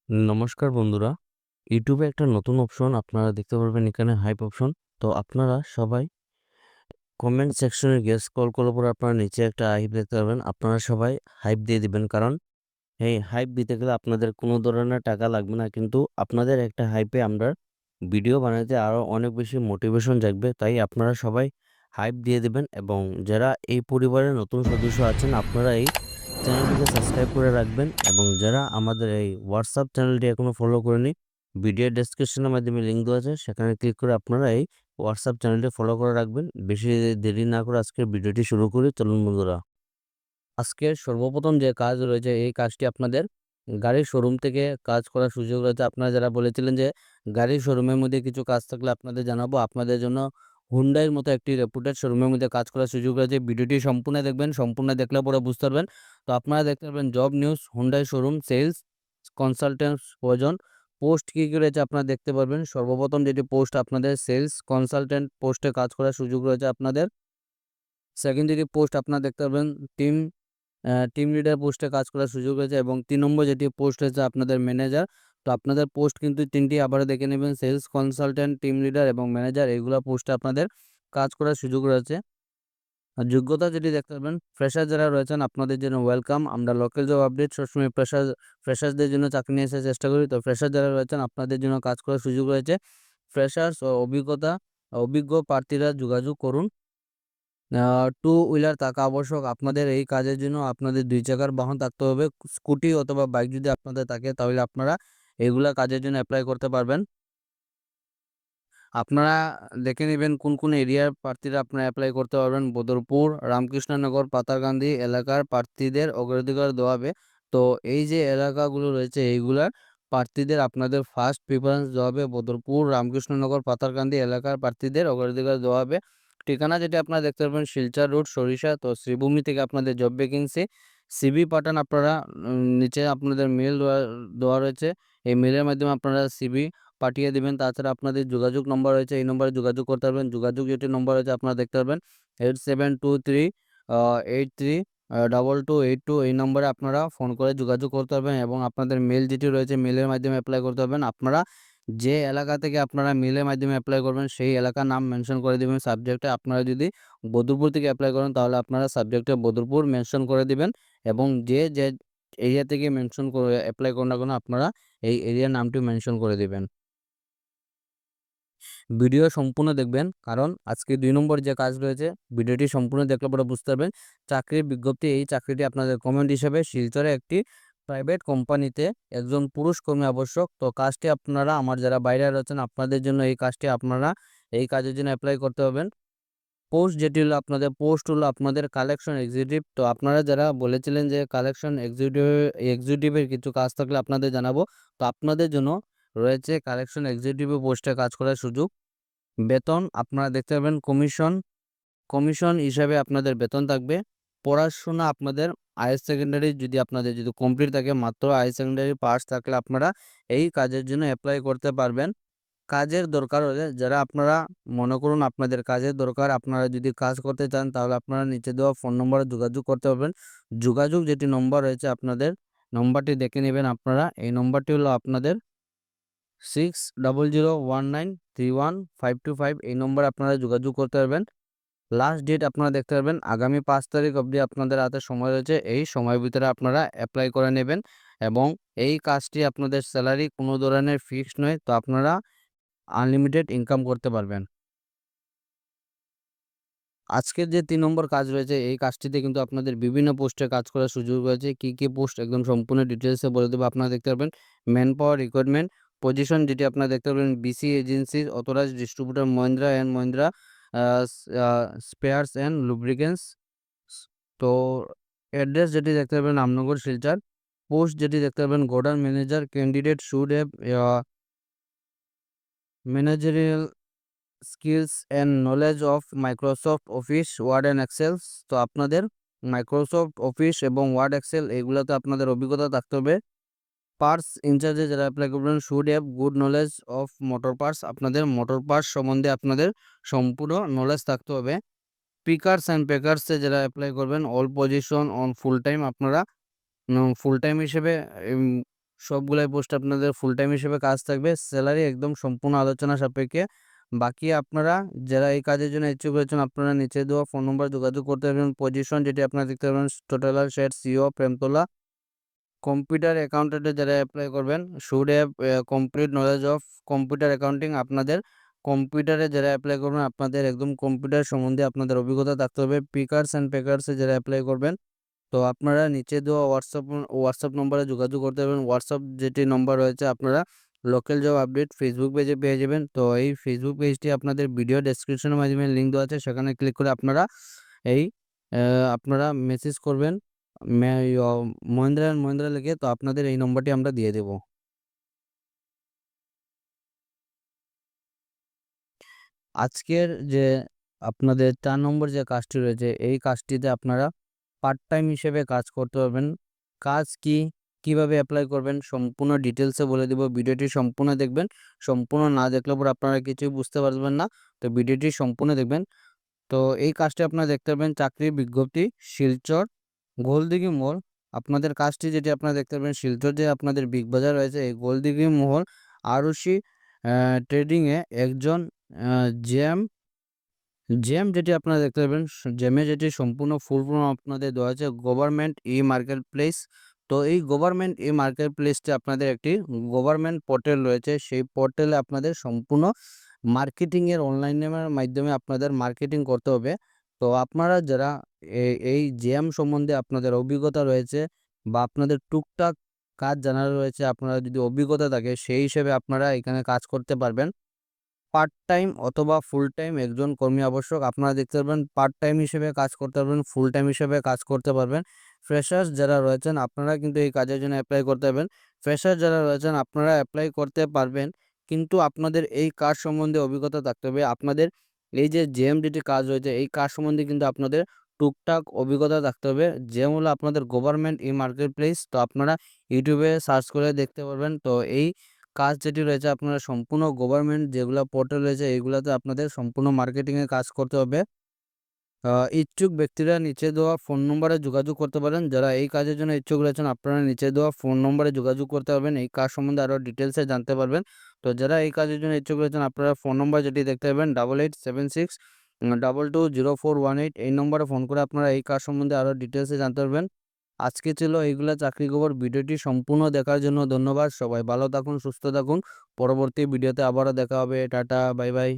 নমস্কার বন্ধুরা। ইউটিউবে একটা নতুন অপশন আপনারা দেখতে পারবেন, এখানে হাইপ অপশন। তো আপনারা সবাই কমেন্ট সেকশনে গিয়ে স্ক্রল করার পর আপনারা নিচে একটা হাইপ দেখতে পারবেন। আপনারা সবাই হাইপ দিয়ে দিবেন, কারণ এই হাইপ দিতে গেলে আপনাদের কোনো ধরনের টাকা লাগবে না, কিন্তু আপনাদের একটা হাইপে আমরা ভিডিও বানাতে আরও অনেক বেশি মোটিভেশন জাগবে। তাই আপনারা সবাই হাইপ দিয়ে দিবেন, এবং যারা এই পরিবারের নতুন সদস্য আছেন আপনারা এই চ্যানেলটিকে সাবস্ক্রাইব করে রাখবেন, এবং যারা আমাদের এই হোয়াটসঅ্যাপ চ্যানেলটি এখনো ফলো করেনি, ভিডিও ডেসক্রিপশনের মাধ্যমে লিঙ্ক দেওয়া আছে, সেখানে ক্লিক করে আপনারা এই হোয়াটসঅ্যাপ চ্যানেলটি ফলো করে রাখবেন। বেশি দেরি না করে আজকের ভিডিওটি শুরু করি, চলুন বন্ধুরা। আজকের সর্বপ্রথম যে কাজ রয়েছে, এই কাজটি আপনাদের গাড়ির শোরুম থেকে কাজ করার সুযোগ রয়েছে। আপনারা যারা বলেছিলেন যে গাড়ির শোরুমের মধ্যে কিছু কাজ থাকলে আপনাদের জানাবো, আপনাদের জন্য হুন্ডাইয়ের মতো একটি রেপুটেড শোরুমের মধ্যে কাজ করার সুযোগ রয়েছে। ভিডিওটি সম্পূর্ণ দেখবেন, সম্পূর্ণ দেখলে পরে বুঝতে পারবেন। তো আপনারা দেখতে পারবেন job news, Hyundai showroom sales consultant প্রয়োজন। পোস্ট কী কী রয়েছে আপনারা দেখতে পারবেন। সর্বপ্রথম যেটি পোস্ট, আপনাদের সেলস কনসালটেন্ট পোস্টে কাজ করার সুযোগ রয়েছে আপনাদের। সেকেন্ড যেটি পোস্ট আপনারা দেখতে পারবেন টিম টিম লিডার পোস্টে কাজ করার সুযোগ রয়েছে, এবং 3 নম্বর যেটি পোস্ট হয়েছে আপনাদের ম্যানেজার। তো আপনাদের পোস্ট কিন্তু 3টি আবারও দেখে নেবেন, সেলস কনসালটেন্ট, টিম লিডার এবং ম্যানেজার, এইগুলো পোস্টে আপনাদের কাজ করার সুযোগ রয়েছে। আর যোগ্যতা যেটি দেখতে পারবেন, ফ্রেশার যারা রয়েছেন আপনাদের জন্য ওয়েলকাম। আমরা লোকাল জব আপডেট সবসময় ফ্রেশার্সদের জন্য চাকরি নিয়ে আসার চেষ্টা করি। তো ফ্রেশার যারা রয়েছেন আপনাদের জন্য কাজ করার সুযোগ রয়েছে। ফ্রেশার্স ও অভিজ্ঞ প্রার্থীরা যোগাযোগ করুন। টু হুইলার থাকা আবশ্যক আপনাদের এই কাজের জন্য। আপনাদের 2 চাকার বাহন থাকতে হবে। স্কুটি অথবা বাইক যদি আপনাদের থাকে তাহলে আপনারা এগুলা কাজের জন্য অ্যাপ্লাই করতে পারবেন। আপনারা দেখে নিবেন কোন কোন এরিয়ার প্রার্থীরা আপনারা অ্যাপ্লাই করতে পারবেন। বদরপুর, রামকৃষ্ণনগর, পাতারকান্দি এলাকার প্রার্থীদের অগ্রাধিকার দেওয়া হবে। তো এই যে এলাকাগুলো রয়েছে এইগুলার প্রার্থীদের আপনাদের ফার্স্ট প্রিফারেন্স দেওয়া হবে। বদরপুর, রামকৃষ্ণনগর, পাতারকান্দি এলাকার প্রার্থীদের অগ্রাধিকার দেওয়া হবে। ঠিকানা যেটা আপনারা দেখতে পারবেন শিলচর রোড, সরিষা। তো শ্রীভূমি থেকে আপনাদের জব ভ্যাকেন্সি। সিভি পাঠান আপনারা। নিচে আপনাদের মেল দেওয়া রয়েছে। এই মেলের মাধ্যমে আপনারা সিভি পাঠিয়ে দিবেন। তাছাড়া আপনাদের যোগাযোগ নম্বর রয়েছে, এই নম্বরে যোগাযোগ করতে পারবেন। যোগাযোগ যেটি নম্বর রয়েছে আপনারা দেখতে পারবেন 8723 83 2282। এই নম্বরে আপনারা ফোন করে যোগাযোগ করতে পারবেন, এবং আপনাদের মেল যেটি রয়েছে মেলের মাধ্যমে অ্যাপ্লাই করতে পারবেন। আপনারা যে এলাকা থেকে আপনারা মেলের মাধ্যমে অ্যাপ্লাই করবেন সেই এলাকার নাম মেনশন করে দিবেন সাবজেক্টে। আপনারা যদি বদরপুর থেকে অ্যাপ্লাই করেন তাহলে আপনারা সাবজেক্টে বদরপুর মেনশন করে দিবেন, এবং যে যে এরিয়া থেকে মেনশন করে অ্যাপ্লাই করুন না কেন আপনারা এই এরিয়ার নামটি মেনশন করে দিবেন। ভিডিও সম্পূর্ণ দেখবেন, কারণ আজকে 2 নম্বর যে কাজ রয়েছে ভিডিওটি সম্পূর্ণ দেখলে পরে বুঝতে পারবেন। চাকরির বিজ্ঞপ্তি, এই চাকরিটি আপনাদের কমেন্ট হিসেবে শিলচরে একটি প্রাইভেট কোম্পানিতে একজন পুরুষ কর্মী আবশ্যক। তো কাজটি আপনারা আমার যারা বাইরে রয়েছেন আপনাদের জন্য এই কাজটি আপনারা এই কাজের জন্য অ্যাপ্লাই করতে হবেন। পোস্ট যেটি হলো আপনাদের পোস্ট হলো আপনাদের কালেকশন এক্সিকিউটিভ। তো আপনারা যারা বলেছিলেন যে কালেকশন এক্সিকিউটিভের কিছু কাজ থাকলে আপনাদের জানাবো। তো আপনাদের জন্য রয়েছে কালেকশন এক্সিকিউটিভ পোস্টে কাজ করার সুযোগ। বেতন আপনারা দেখতে পাবেন কমিশন হিসাবে আপনাদের বেতন থাকবে। পড়াশোনা আপনাদের হায়ার সেকেন্ডারি যদি আপনাদের যদি কমপ্লিট থাকে, মাত্র হায়ার সেকেন্ডারি পাস থাকলে আপনারা এই কাজের জন্য অ্যাপ্লাই করতে পারবেন। কাজের দরকার হলে যারা আপনারা মনে করুন আপনাদের কাজের দরকার, আপনারা যদি কাজ করতে চান তাহলে আপনারা নিচে দেওয়া ফোন নম্বরে যোগাযোগ করতে পারবেন। যোগাযোগ যেটি নম্বর রয়েছে আপনাদের নম্বরটি দেখে নেবেন আপনারা। এই নম্বরটি হলো আপনাদের 6001931525। এই নম্বরে আপনারা যোগাযোগ করতে পারবেন। লাস্ট ডেট আপনারা দেখতে পারবেন আগামী 5 তারিখ অবধি আপনাদের হাতে সময় রয়েছে। এই সময়ের ভিতরে আপনারা অ্যাপ্লাই করে নেবেন, এবং এই কাজটি আপনাদের স্যালারি কোনো ধরনের ফিক্সড নয়। তো আপনারা আনলিমিটেড ইনকাম করতে পারবেন। আজকের যে 3 নম্বর কাজ রয়েছে এই কাজটিতে কিন্তু আপনাদের বিভিন্ন পোস্টে কাজ করার সুযোগ রয়েছে। কি কি পোস্ট একদম সম্পূর্ণ ডিটেইলসে বলে দেবো। আপনারা দেখতে পারবেন ম্যান পাওয়ার রিক্রুটমেন্ট পজিশন, যেটি আপনারা দেখতে পারবেন বিসি এজেন্সির authorized distributor Mahindra and Mahindra spares and lubricants. তো অ্যাড্রেস যেটি দেখতে পারবেন রামনগর, শিলচর। পোস্ট যেটি দেখতে পারবেন godown manager. Candidate should have managerial skills and knowledge of Microsoft Office, Word and Excels. তো আপনাদের মাইক্রোসফট অফিস এবং ওয়ার্ড এক্সেল এগুলোতে আপনাদের অভিজ্ঞতা থাকতে হবে। পার্টস ইনচার্জে যারা অ্যাপ্লাই করবেন should have good knowledge of motor parts. আপনাদের মোটর পার্টস সম্বন্ধে আপনাদের সম্পূর্ণ নলেজ থাকতে হবে। পিকার্স অ্যান্ড প্যাকার্সে যারা অ্যাপ্লাই করবেন all position on full time. আপনারা ফুল টাইম হিসেবে সবগুলাই পোস্ট আপনাদের ফুল টাইম হিসেবে কাজ থাকবে। স্যালারি একদম সম্পূর্ণ আলোচনা সাপেক্ষে। বাকি আপনারা যারা এই কাজের জন্য ইচ্ছুক রয়েছেন আপনারা নিচে দেওয়া ফোন নম্বর যোগাযোগ করতে পারবেন। পজিশন যেটি আপনারা দেখতে পাবেন টোটালার শেড সিও প্রেমতলা। কম্পিউটার অ্যাকাউন্টেন্টে যারা অ্যাপ্লাই করবেন should have complete knowledge of computer accounting. আপনাদের কম্পিউটারে যারা অ্যাপ্লাই করবেন আপনাদের একদম কম্পিউটার সম্বন্ধে আপনাদের অভিজ্ঞতা থাকতে হবে। পিকার্স অ্যান্ড প্যাকার্সে যারা অ্যাপ্লাই করবেন তো আপনারা নিচে দেওয়া হোয়াটসঅ্যাপ নম্বরে যোগাযোগ করতে পারবেন। হোয়াটসঅ্যাপ যেটি নম্বর রয়েছে আপনারা লোকাল জব আপডেট ফেসবুক পেজে পেয়ে যাবেন। তো এই ফেসবুক পেজটি আপনাদের ভিডিও ডেসক্রিপশনের মাধ্যমে লিঙ্ক দেওয়া আছে, সেখানে ক্লিক করে আপনারা এই আপনারা মেসেজ করবেন মহিন্দ্রা অ্যান্ড মহিন্দ্রা লিখে। তো আপনাদের এই নম্বরটি আমরা দিয়ে দেব। আজকের যে আপনাদের 4 নম্বর যে কাজটি রয়েছে এই কাজটিতে আপনারা পার্ট টাইম হিসেবে কাজ করতে পারবেন। কাজ কি, কিভাবে অ্যাপ্লাই করবেন সম্পূর্ণ ডিটেলসে বলে দেব। ভিডিওটি সম্পূর্ণ দেখবেন। সম্পূর্ণ না দেখলে পরে আপনারা কিছুই বুঝতে পারবেন না। তো ভিডিওটি সম্পূর্ণ দেখবেন। তো এই কাজটি আপনারা দেখতে পাবেন চাকরির বিজ্ঞপ্তি শিলচর গোলদিঘি মোড়। আপনাদের কাজটি যেটি আপনারা দেখতে পাবেন শিলচর যে আপনাদের বিগ বাজার রয়েছে এই গোলদিঘি মোড় আরুষি ট্রেডিংয়ে একজন জেএম যেটি আপনারা দেখতে পাবেন জেমে যেটি সম্পূর্ণ ফুল ফর্ম আপনাদের দেওয়া আছে গভর্নমেন্ট ই মার্কেট প্লেস। তো এই গভর্নমেন্ট ই মার্কেট প্লেসটি আপনাদের একটি গভর্নমেন্ট পোর্টাল রয়েছে, সেই পোর্টালে আপনাদের সম্পূর্ণ মার্কেটিংয়ের অনলাইনের মাধ্যমে আপনাদের মার্কেটিং করতে হবে। তো আপনারা যারা এই জেএম সম্বন্ধে আপনাদের অভিজ্ঞতা রয়েছে বা আপনাদের টুকটাক কাজ জানা রয়েছে, আপনারা যদি অভিজ্ঞতা থাকে সেই হিসেবে আপনারা এখানে কাজ করতে পারবেন। পার্ট টাইম অথবা ফুল টাইম একজন কর্মী আবশ্যক। আপনারা দেখতে পারবেন পার্ট টাইম হিসেবে কাজ করতে পারবেন, ফুল টাইম হিসেবে কাজ করতে পারবেন। ফ্রেশার্স যারা রয়েছেন আপনারা কিন্তু এই কাজের জন্য অ্যাপ্লাই করতে পারবেন। ফ্রেশার যারা রয়েছেন আপনারা অ্যাপ্লাই করতে পারবেন, কিন্তু আপনাদের এই কাজ সম্বন্ধে অভিজ্ঞতা থাকতে হবে। আপনাদের এই যে জেএমডিটি কাজ রয়েছে এই কাজ সম্বন্ধে কিন্তু আপনাদের টুকটাক অভিজ্ঞতা থাকতে হবে। যেমন হলো আপনাদের গভর্নমেন্ট ই মার্কেট প্লেস, তো আপনারা ইউটিউবে সার্চ করে দেখতে পারবেন। তো এই কাজ যেটি রয়েছে আপনারা সম্পূর্ণ গভর্নমেন্ট যেগুলো পোর্টাল রয়েছে এইগুলাতে আপনাদের সম্পূর্ণ মার্কেটিংয়ে কাজ করতে হবে। ইচ্ছুক ব্যক্তিরা নিচে দেওয়া ফোন নম্বরে যোগাযোগ করতে পারেন। যারা এই কাজের জন্য ইচ্ছুক রয়েছেন আপনারা নিচে দেওয়া ফোন নম্বরে যোগাযোগ করতে পারবেন, এই কাজ সম্বন্ধে আরও ডিটেলসে জানতে পারবেন। তো যারা এই কাজের জন্য ইচ্ছুক রয়েছেন আপনারা ফোন নম্বর যেটি দেখতে পাবেন 8876220418 এই নম্বরে ফোন করে আপনারা এই কাজ সম্বন্ধে আরও ডিটেলসে জানতে পারবেন। আজকে ছিল এইগুলা চাকরি খবর। ভিডিওটি সম্পূর্ণ দেখার জন্য ধন্যবাদ। সবাই ভালো থাকুন, সুস্থ থাকুন। পরবর্তী ভিডিওতে আবারও দেখা হবে। Tata, bye bye.